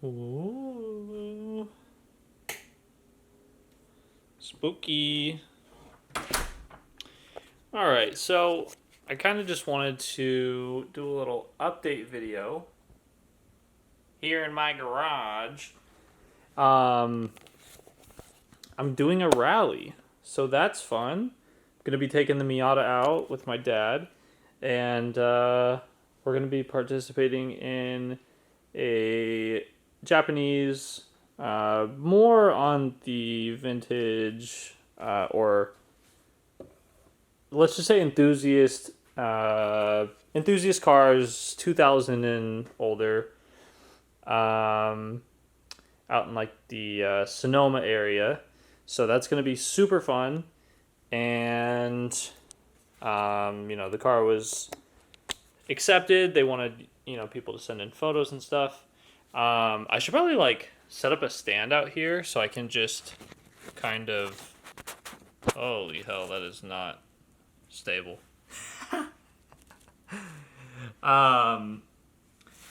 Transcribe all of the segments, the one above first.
Ooh. Spooky. Alright, so I kind of just wanted to do a little update video here in my garage. I'm doing a rally, so that's fun. I'm gonna be taking the Miata out with my dad, and we're gonna be participating in a Japanese, more on the vintage, or let's just say enthusiast cars, 2000 and older, out in like the Sonoma area. So that's going to be super fun. And, the car was accepted. They wanted, people to send in photos and stuff. I should probably like set up a stand out here so I can just kind of, holy hell, that is not stable.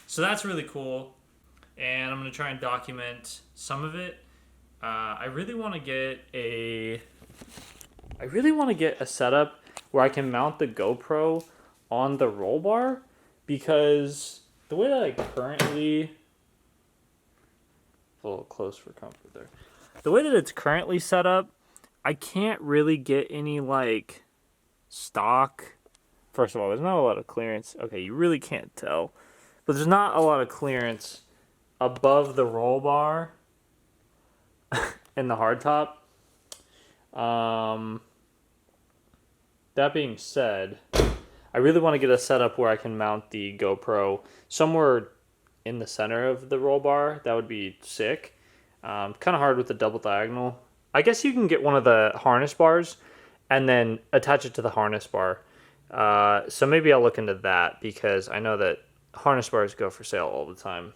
So that's really cool, and I'm gonna try and document some of it. I really want to get a setup where I can mount the GoPro on the roll bar, because the way that I currently, a little close for comfort there. The way that it's currently set up, I can't really get any like stock. First of all, there's not a lot of clearance. Okay, you really can't tell, but there's not a lot of clearance above the roll bar and the hardtop. That being said, I really want to get a setup where I can mount the GoPro somewhere in the center of the roll bar. That would be sick. Kind of hard with the double diagonal. I guess you can get one of the harness bars and then attach it to the harness bar. So maybe I'll look into that, because I know that harness bars go for sale all the time.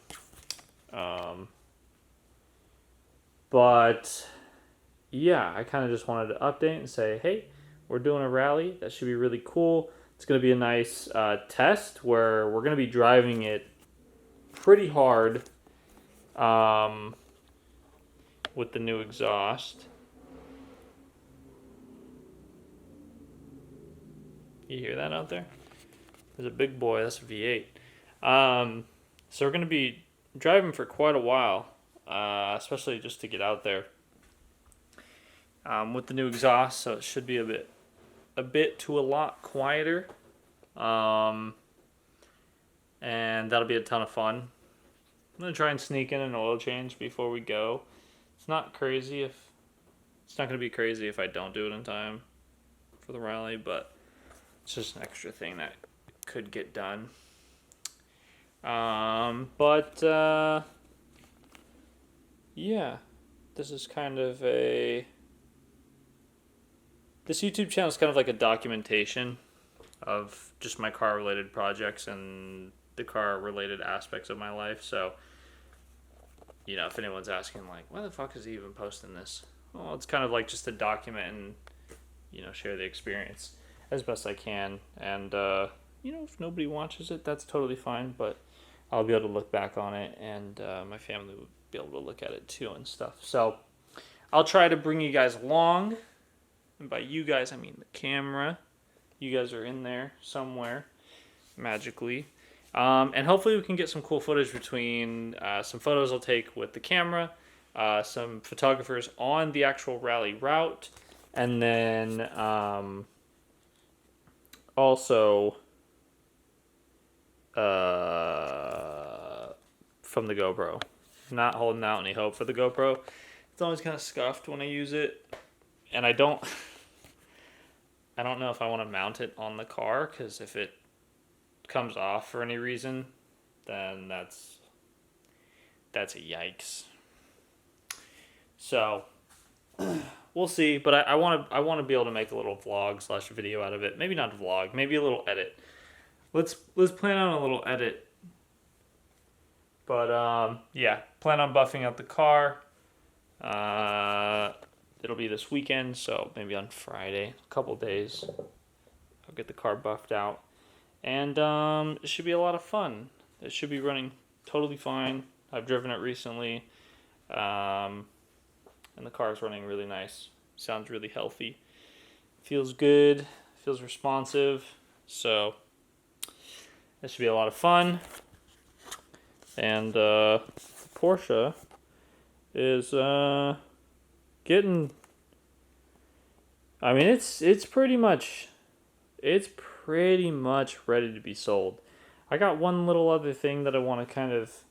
But yeah, I kind of just wanted to update and say, hey, we're doing a rally. That should be really cool. It's going to be a nice test where we're going to be driving it pretty hard, with the new exhaust. You hear that out there? There's a big boy. That's a V8. So we're going to be driving for quite a while, especially just to get out there, with the new exhaust. So it should be a bit to a lot quieter, and that'll be a ton of fun. I'm going to try and sneak in an oil change before we go. It's not going to be crazy if I don't do it in time for the rally, but it's just an extra thing that could get done. Yeah, this is kind of this YouTube channel is kind of like a documentation of just my car related projects and the car related aspects of my life. So, if anyone's asking like, why the fuck is he even posting this? Well, it's kind of like just to document and, share the experience as best I can. And, if nobody watches it, that's totally fine. But I'll be able to look back on it, and my family would be able to look at it too and stuff. So I'll try to bring you guys along. And by you guys, I mean the camera. You guys are in there somewhere, magically. And hopefully we can get some cool footage between some photos I'll take with the camera, some photographers on the actual rally route, and then also from the GoPro. Not holding out any hope for the GoPro. It's always kind of scuffed when I use it, and I don't know if I want to mount it on the car, because if it comes off for any reason, then that's a yikes. So we'll see, but I want to be able to make a little vlog / video out of it. Maybe not a vlog, maybe a little edit. Let's plan on a little edit. But yeah, plan on buffing out the car. It'll be this weekend, so maybe on Friday, a couple days, I'll get the car buffed out. And it should be a lot of fun. It should be running totally fine. I've driven it recently, and the car's running really nice. Sounds really healthy. Feels good. Feels responsive. So this should be a lot of fun. And Porsche is getting. I mean, it's pretty much ready to be sold. I got one little other thing that I want to kind of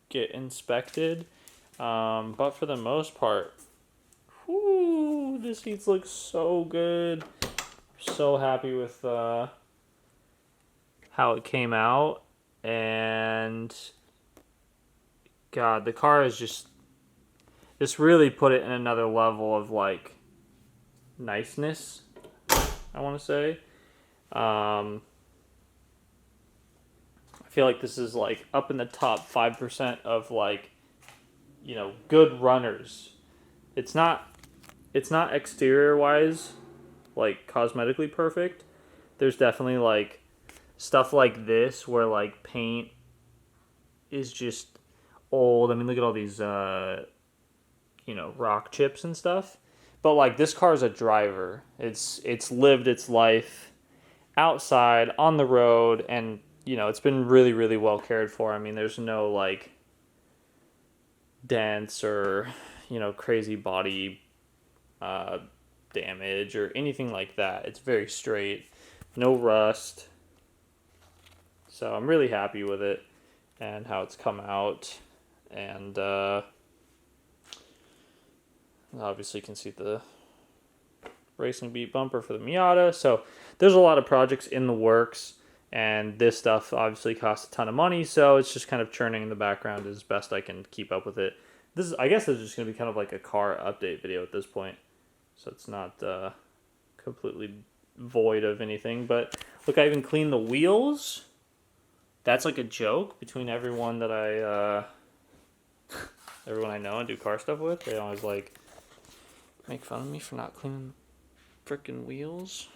get inspected, but for the most part, whoo, the seats look so good. So happy with how it came out, and God, the car is just really put it in another level of like niceness, I want to say. I feel like this is like up in the top 5% of like, you know, good runners. It's not exterior wise like cosmetically perfect. There's definitely like stuff like this where like paint is just old. I mean, look at all these you know, rock chips and stuff. But like this car is a driver. It's lived its life outside on the road, and you know, it's been really, really well cared for. I mean, there's no like dents or, you know, crazy body damage or anything like that. It's very straight, no rust. So I'm really happy with it and how it's come out. And obviously you can see the Racing Beat bumper for the Miata. So there's a lot of projects in the works, and this stuff obviously costs a ton of money, so it's just kind of churning in the background as best I can keep up with it. I guess this is just going to be kind of like a car update video at this point, so it's not completely void of anything. But look, I even cleaned the wheels. That's like a joke between everyone that everyone I know and do car stuff with. They always like make fun of me for not cleaning freaking wheels.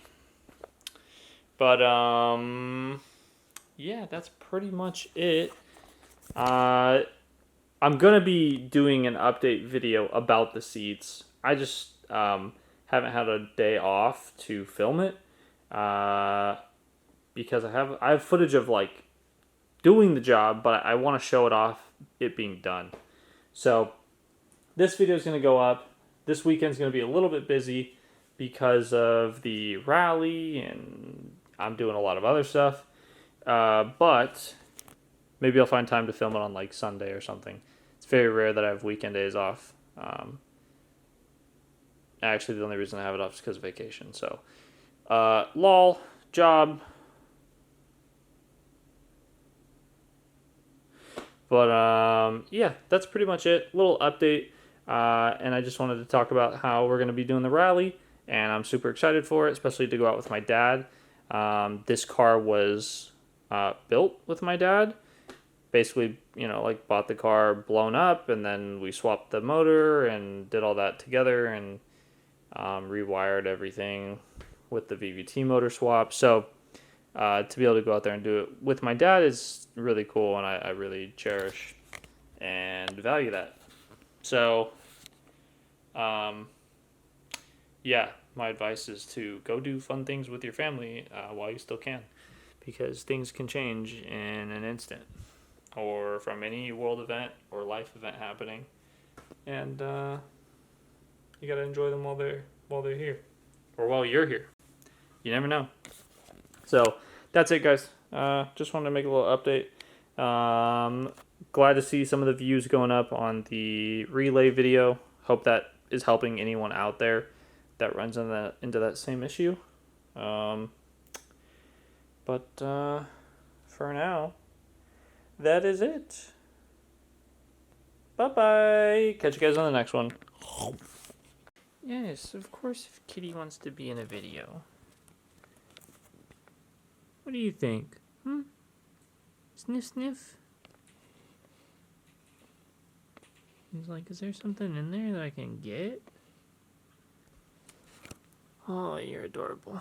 But yeah, that's pretty much it. I'm gonna be doing an update video about the seats. I just haven't had a day off to film it because I have footage of like doing the job, but I want to show it off it being done. So this video is going to go up. This weekend's going to be a little bit busy because of the rally, and I'm doing a lot of other stuff. But maybe I'll find time to film it on like Sunday or something. It's very rare that I have weekend days off. Actually, the only reason I have it off is because of vacation. So, lol, job. But yeah, that's pretty much it. Little update. And I just wanted to talk about how we're going to be doing the rally, and I'm super excited for it, especially to go out with my dad. This car was built with my dad. Basically, you know, like bought the car blown up, and then we swapped the motor and did all that together, and rewired everything with the VVT motor swap. So to be able to go out there and do it with my dad is really cool, and I really cherish and value that. So, yeah, my advice is to go do fun things with your family while you still can, because things can change in an instant, or from any world event or life event happening, and you gotta enjoy them while they're here, or while you're here. You never know. So that's it, guys. Just wanted to make a little update. Glad to see some of the views going up on the relay video. Hope that is helping anyone out there that runs into that same issue. But for now, that is it. Bye-bye. Catch you guys on the next one. Yes, of course, if Kitty wants to be in a video. What do you think? Sniff, sniff. He's like, is there something in there that I can get? Oh, you're adorable.